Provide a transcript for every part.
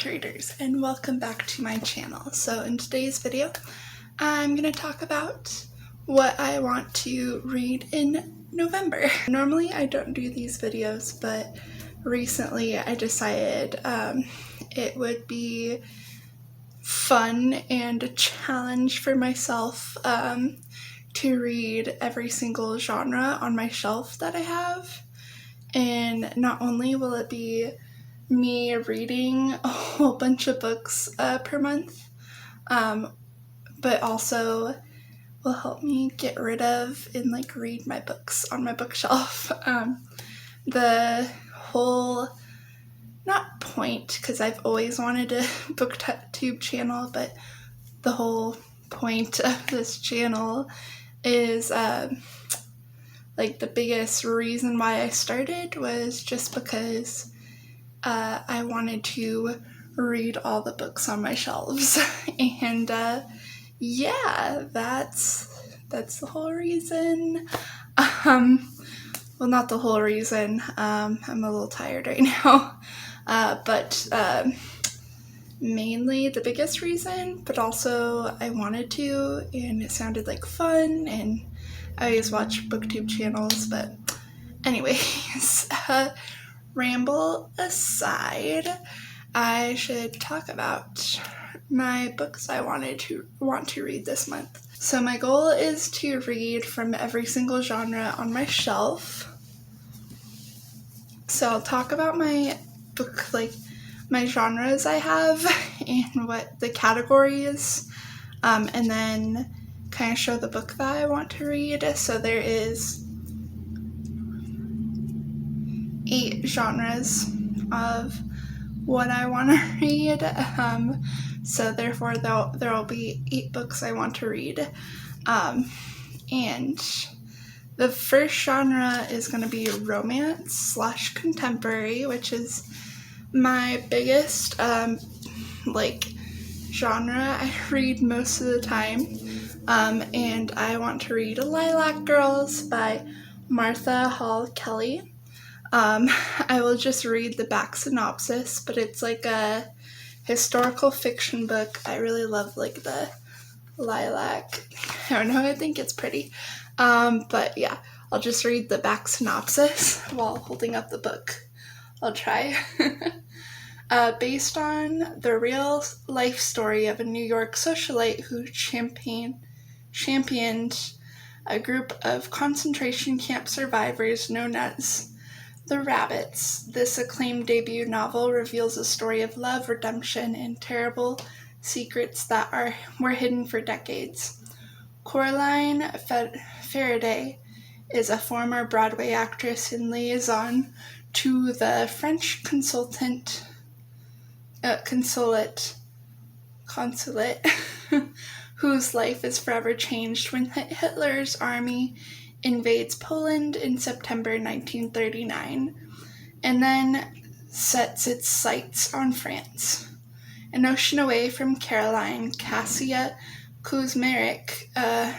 traders, and welcome back to my channel. So in today's video I'm going to talk about what I want to read in November. Normally I don't do these videos, but recently I decided it would be fun and a challenge for myself to read every single genre on my shelf that I have. And not only will it be me reading a whole bunch of books per month, but also will help me get rid of and read my books on my bookshelf. The whole, not point, because I've always wanted a booktube channel, but the whole point of this channel is the biggest reason why I started was just because I wanted to read all the books on my shelves, and yeah, that's the whole reason. Well, not the whole reason. I'm a little tired right now, but mainly the biggest reason, but also I wanted to, and it sounded like fun, and I always watch booktube channels. But anyways, ramble aside, I should talk about my books I want to read this month. So my goal is to read from every single genre on my shelf. So I'll talk about my book, my genres I have and what the category is, and then kind of show the book that I want to read. So there is 8 genres of what I want to read, so therefore there will be 8 books I want to read, and the first genre is going to be romance / contemporary, which is my biggest genre I read most of the time, and I want to read Lilac Girls by Martha Hall Kelly. I will just read the back synopsis, but it's like a historical fiction book. I really love the lilac. I don't know, I think it's pretty. But yeah, I'll just read the back synopsis while holding up the book. I'll try. Based on the real life story of a New York socialite who championed a group of concentration camp survivors known as the Rabbits, this acclaimed debut novel reveals a story of love, redemption, and terrible secrets that were hidden for decades. Coraline Faraday is a former Broadway actress and liaison to the French consulate, whose life is forever changed when Hitler's army invades Poland in September 1939, and then sets its sights on France. An ocean away from Caroline, Kasia Kuzmarek, a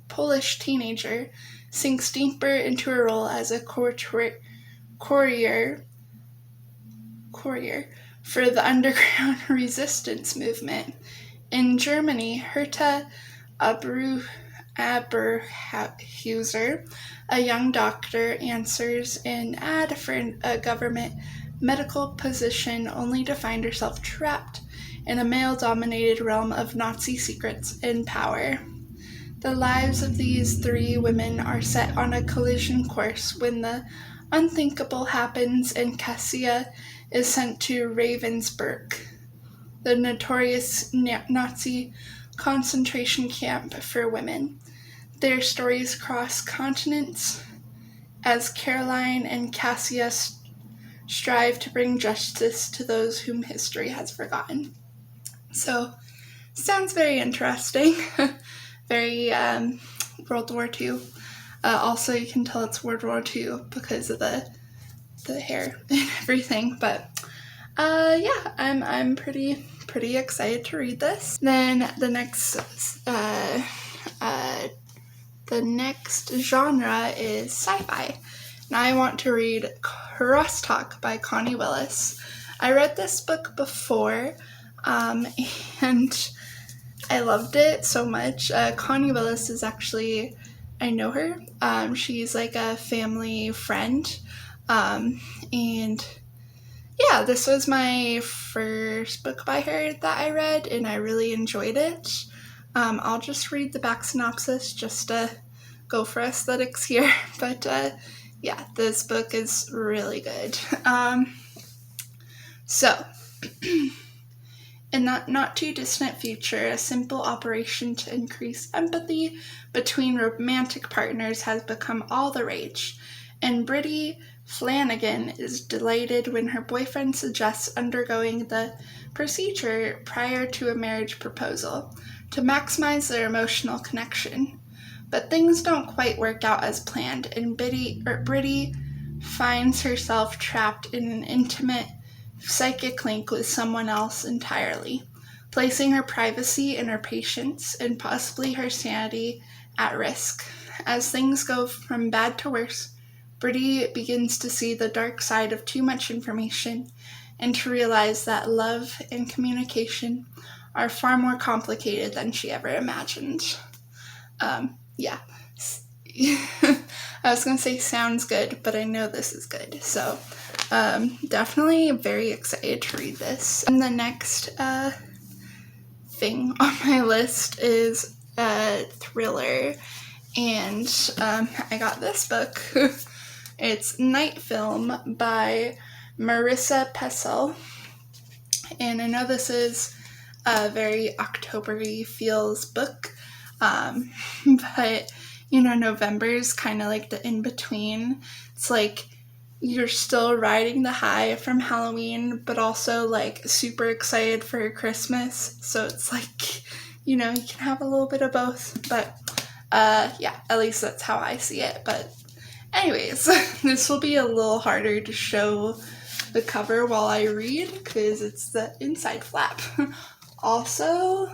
Polish teenager, sinks deeper into her role as a courier for the underground resistance movement. In Germany, Herta Aberhuser, a young doctor, answers an ad for a government medical position only to find herself trapped in a male-dominated realm of Nazi secrets and power. The lives of these 3 women are set on a collision course when the unthinkable happens and Cassia is sent to Ravensbrück, the notorious Nazi concentration camp for women. Their stories cross continents as Caroline and Cassia strive to bring justice to those whom history has forgotten. So, sounds very interesting. Very World War II. Also, you can tell it's World War II because of the hair and everything. But yeah, I'm pretty excited to read this. Then the next genre is sci-fi. Now I want to read Crosstalk by Connie Willis. I read this book before, and I loved it so much. Connie Willis is actually, I know her. She's like a family friend. And yeah, this was my first book by her that I read, and I really enjoyed it. I'll just read the back synopsis just to go for aesthetics here. But yeah, this book is really good. So, in that not too distant future, a simple operation to increase empathy between romantic partners has become all the rage, and Bridie Flanagan is delighted when her boyfriend suggests undergoing the procedure prior to a marriage proposal to maximize their emotional connection. But things don't quite work out as planned, and Bridie finds herself trapped in an intimate psychic link with someone else entirely, placing her privacy and her patience and possibly her sanity at risk. As things go from bad to worse, Bridie begins to see the dark side of too much information and to realize that love and communication are far more complicated than she ever imagined. Yeah. I was going to say sounds good, but I know this is good. So, definitely very excited to read this. And the next thing on my list is a thriller. And I got this book. It's Night Film by Marissa Pessel. And I know this is a very October-y feels book. But, November's kind of like the in-between. It's like you're still riding the high from Halloween, but also like super excited for Christmas. So it's like, you can have a little bit of both. But, yeah, at least that's how I see it. But anyways, this will be a little harder to show the cover while I read because it's the inside flap. Also,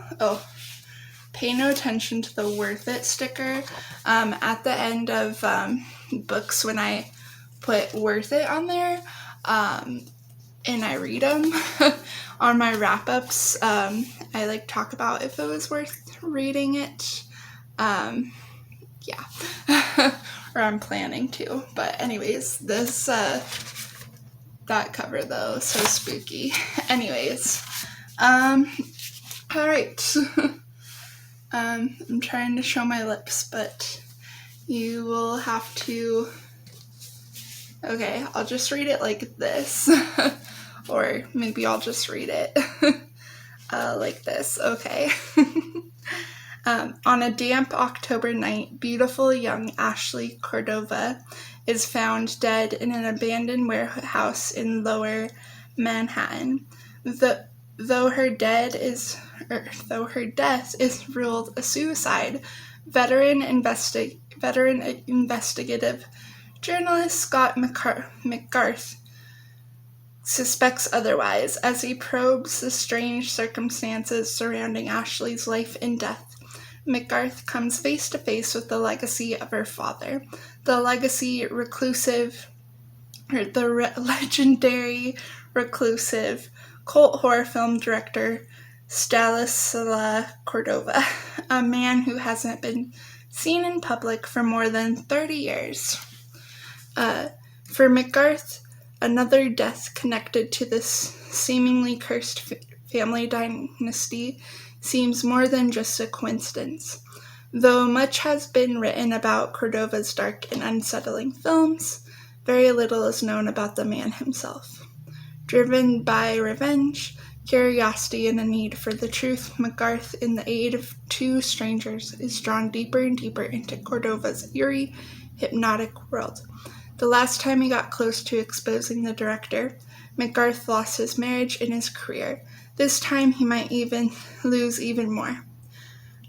pay no attention to the worth it sticker at the end of books when I put worth it on there and I read them on my wrap-ups. I like talk about if it was worth reading it. Yeah. Or I'm planning to. But anyways, this that cover though, so spooky. Anyways, alright. I'm trying to show my lips, but you will have to... Okay, I'll just read it like this. Or maybe I'll just read it like this. Okay. On a damp October night, beautiful young Ashley Cordova is found dead in an abandoned warehouse in Lower Manhattan. Though her death is ruled a suicide, veteran investigative journalist Scott McGarth suspects otherwise as he probes the strange circumstances surrounding Ashley's life and death. McGarth comes face to face with the legacy of her father, the legendary reclusive cult horror film director Stanislav Cordova, a man who hasn't been seen in public for more than 30 years. For McGarth, another death connected to this seemingly cursed family dynasty seems more than just a coincidence. Though much has been written about Cordova's dark and unsettling films, very little is known about the man himself. Driven by revenge, curiosity, and a need for the truth, McGarth, in the aid of two strangers, is drawn deeper and deeper into Cordova's eerie, hypnotic world. The last time he got close to exposing the director, McGarth lost his marriage and his career. This time he might even lose even more.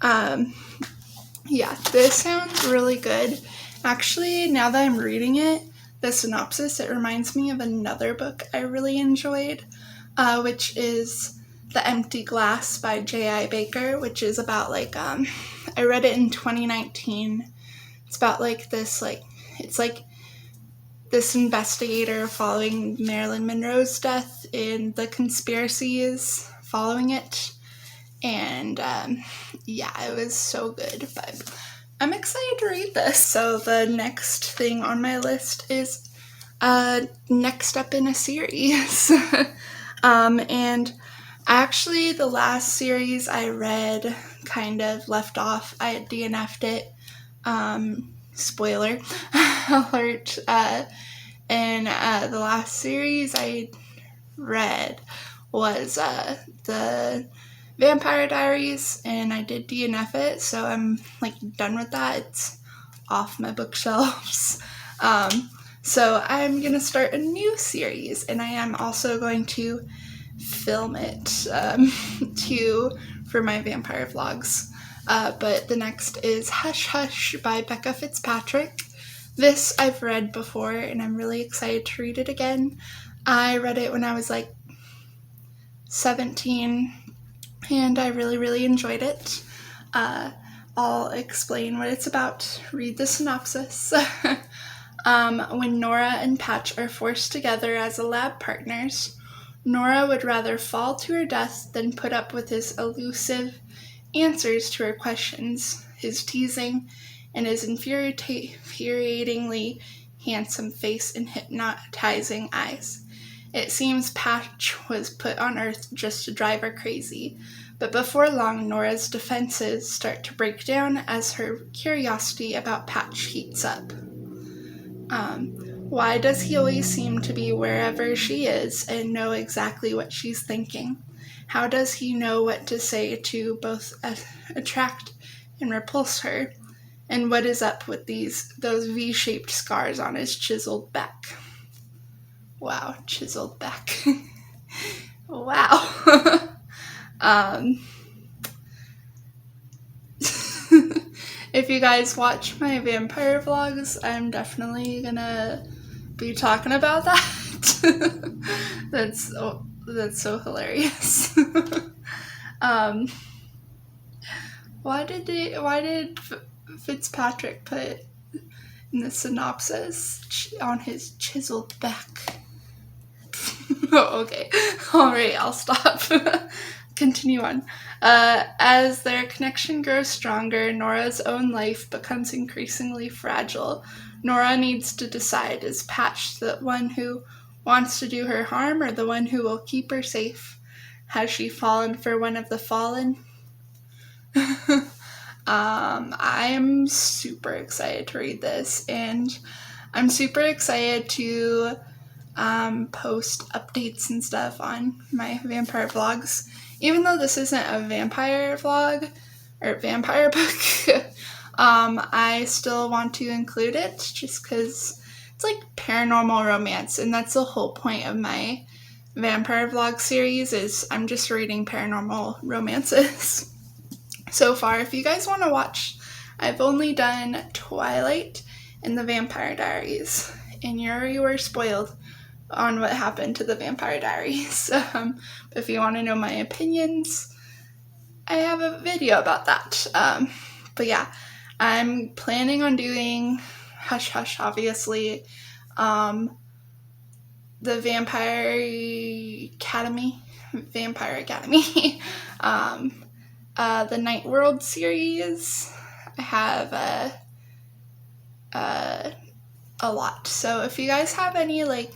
Yeah, this sounds really good. Actually, now that I'm reading it, the synopsis, it reminds me of another book I really enjoyed, which is The Empty Glass by J.I. Baker, which is about I read it in 2019. It's about this, it's this investigator following Marilyn Monroe's death and the conspiracies following it. And yeah, it was so good, but I'm excited to read this. So the next thing on my list is next up in a series. And actually the last series I read kind of left off. I had DNF'd it. Spoiler alert. And the last series I read was the Vampire Diaries, and I did DNF it, so I'm like done with that. It's off my bookshelves. So I'm gonna start a new series, and I am also going to film it too for my vampire vlogs. But the next is Hush Hush by Becca Fitzpatrick. This I've read before, and I'm really excited to read it again. I read it when I was like 17, and I really enjoyed it. I'll explain what it's about. Read the synopsis. When Nora and Patch are forced together as lab partners, Nora would rather fall to her death than put up with his elusive answers to her questions, his teasing, and his infuriatingly handsome face and hypnotizing eyes. It seems Patch was put on Earth just to drive her crazy, but before long Nora's defenses start to break down as her curiosity about Patch heats up. Why does he always seem to be wherever she is and know exactly what she's thinking? How does he know what to say to both attract and repulse her? And what is up with those V-shaped scars on his chiseled back? Wow, chiseled back. Wow. If you guys watch my vampire vlogs, I'm definitely gonna be talking about that. That's so hilarious. Why did Fitzpatrick put in the synopsis on his chiseled back? Oh, okay. Alright, I'll stop. Continue on. As their connection grows stronger, Nora's own life becomes increasingly fragile. Nora needs to decide, is Patch the one who wants to do her harm or the one who will keep her safe? Has she fallen for one of the fallen? I am super excited to read this, and I'm super excited to post updates and stuff on my vampire vlogs. Even though this isn't a vampire vlog or vampire book, I still want to include it just because it's like paranormal romance, and that's the whole point of my vampire vlog series is I'm just reading paranormal romances. So far, if you guys want to watch, I've only done Twilight and the Vampire Diaries, and you were spoiled on what happened to the Vampire Diaries. If you want to know my opinions, I have a video about that. But yeah, I'm planning on doing Hush Hush, obviously, the Vampire Academy, the Night World series. I have a lot. So if you guys have any like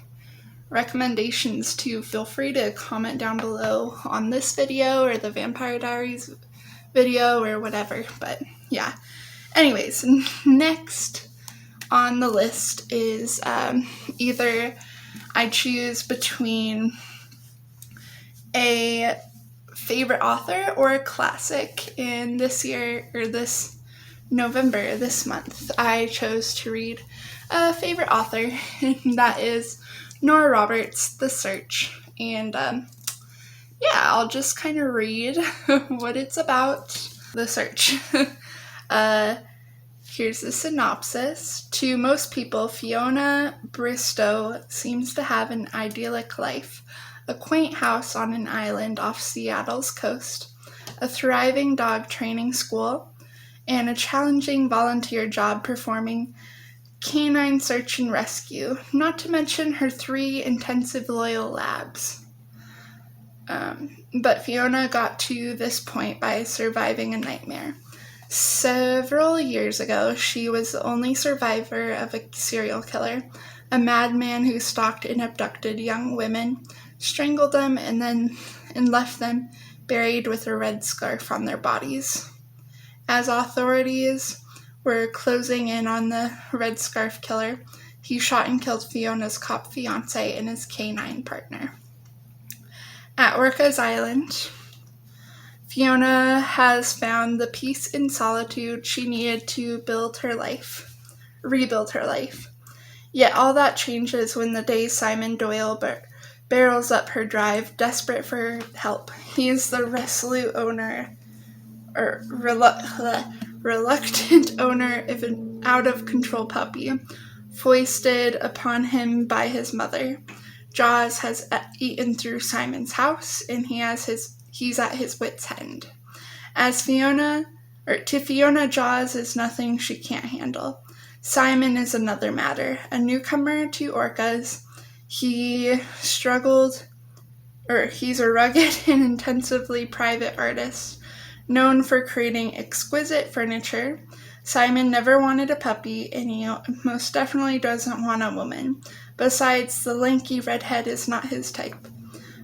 recommendations too, feel free to comment down below on this video or the Vampire Diaries video or whatever. But yeah, anyways, next on the list is either I choose between a favorite author or a classic. And this year, or this November, this month, I chose to read a favorite author, and that is Nora Roberts' The Search. And yeah, I'll just kind of read what it's about. The Search. Here's the synopsis. To most people, Fiona Bristow seems to have an idyllic life. A quaint house on an island off Seattle's coast, a thriving dog training school, and a challenging volunteer job performing canine search and rescue, not to mention her 3 intensive loyal labs. But Fiona got to this point by surviving a nightmare. Several years ago, she was the only survivor of a serial killer, a madman who stalked and abducted young women, strangled them, and left them buried with a red scarf on their bodies. As authorities were closing in on the red scarf killer, he shot and killed Fiona's cop fiancé and his canine partner. At Orcas Island, Fiona has found the peace and solitude she needed to rebuild her life. Yet all that changes when the day Simon Doyle barrels up her drive, desperate for help. He is the resolute owner, or reluctant owner of an out-of-control puppy, foisted upon him by his mother. Jaws has eaten through Simon's house, and he's at his wit's end. To Fiona, Jaws is nothing she can't handle. Simon is another matter. A newcomer to Orcas, he's a rugged and intensively private artist, known for creating exquisite furniture. Simon never wanted a puppy, and he most definitely doesn't want a woman. Besides, the lanky redhead is not his type.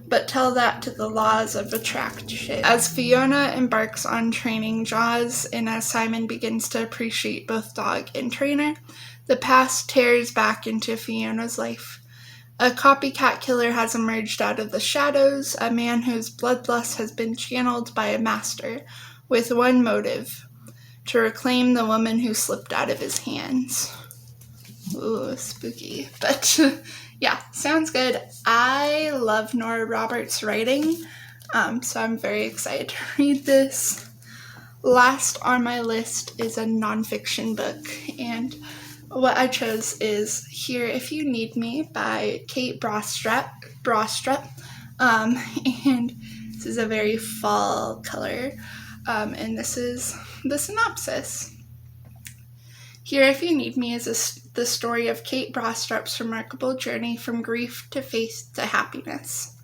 But tell that to the laws of attraction. As Fiona embarks on training Jaws, and as Simon begins to appreciate both dog and trainer, the past tears back into Fiona's life. A copycat killer has emerged out of the shadows, a man whose bloodlust has been channeled by a master, with one motive: to reclaim the woman who slipped out of his hands. Ooh, spooky. But yeah, sounds good. I love Nora Roberts' writing, so I'm very excited to read this. Last on my list is a nonfiction book, and what I chose is Here If You Need Me by Kate Brostrup. And this is a very fall color, and this is the synopsis. Here If You Need Me is the story of Kate Brostrup's remarkable journey from grief to faith to happiness.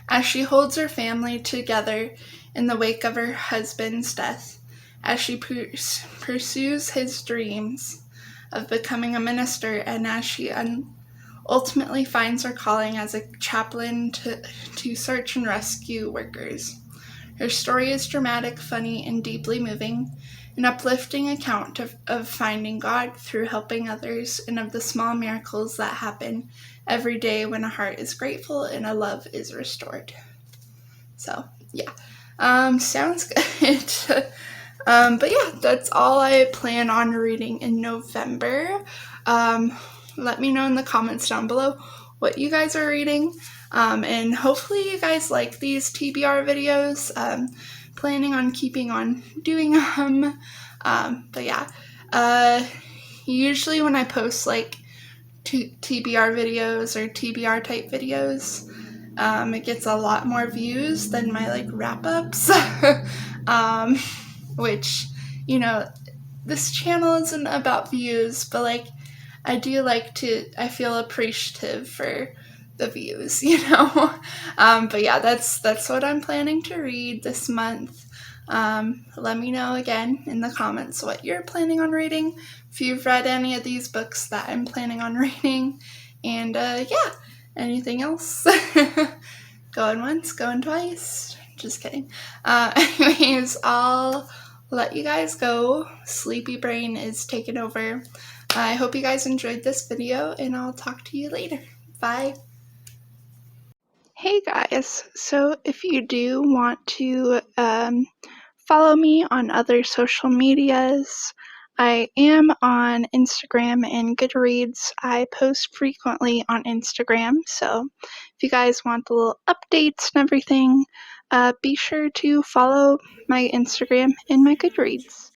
As she holds her family together in the wake of her husband's death, as she pursues his dreams of becoming a minister, and as she ultimately finds her calling as a chaplain to search and rescue workers. Her story is dramatic, funny, and deeply moving, an uplifting account of finding God through helping others, and of the small miracles that happen every day when a heart is grateful and a love is restored. So, yeah. Sounds good. But yeah, that's all I plan on reading in November. Let me know in the comments down below what you guys are reading. And hopefully you guys like these TBR videos. Planning on keeping on doing them. But yeah, usually when I post like TBR videos or TBR type videos, it gets a lot more views than my like wrap-ups. Which, you know, this channel isn't about views, but like I feel appreciative for the views, you know. But yeah, that's what I'm planning to read this month. Let me know again in the comments what you're planning on reading, if you've read any of these books that I'm planning on reading, and yeah, anything else. Going once, going twice. Just kidding. Anyways, I'll let you guys go. Sleepy brain is taking over. I hope you guys enjoyed this video, and I'll talk to you later. Bye. Hey guys, so if you do want to follow me on other social medias, I am on Instagram and Goodreads. I post frequently on Instagram, so if you guys want the little updates and everything, be sure to follow my Instagram and my Goodreads.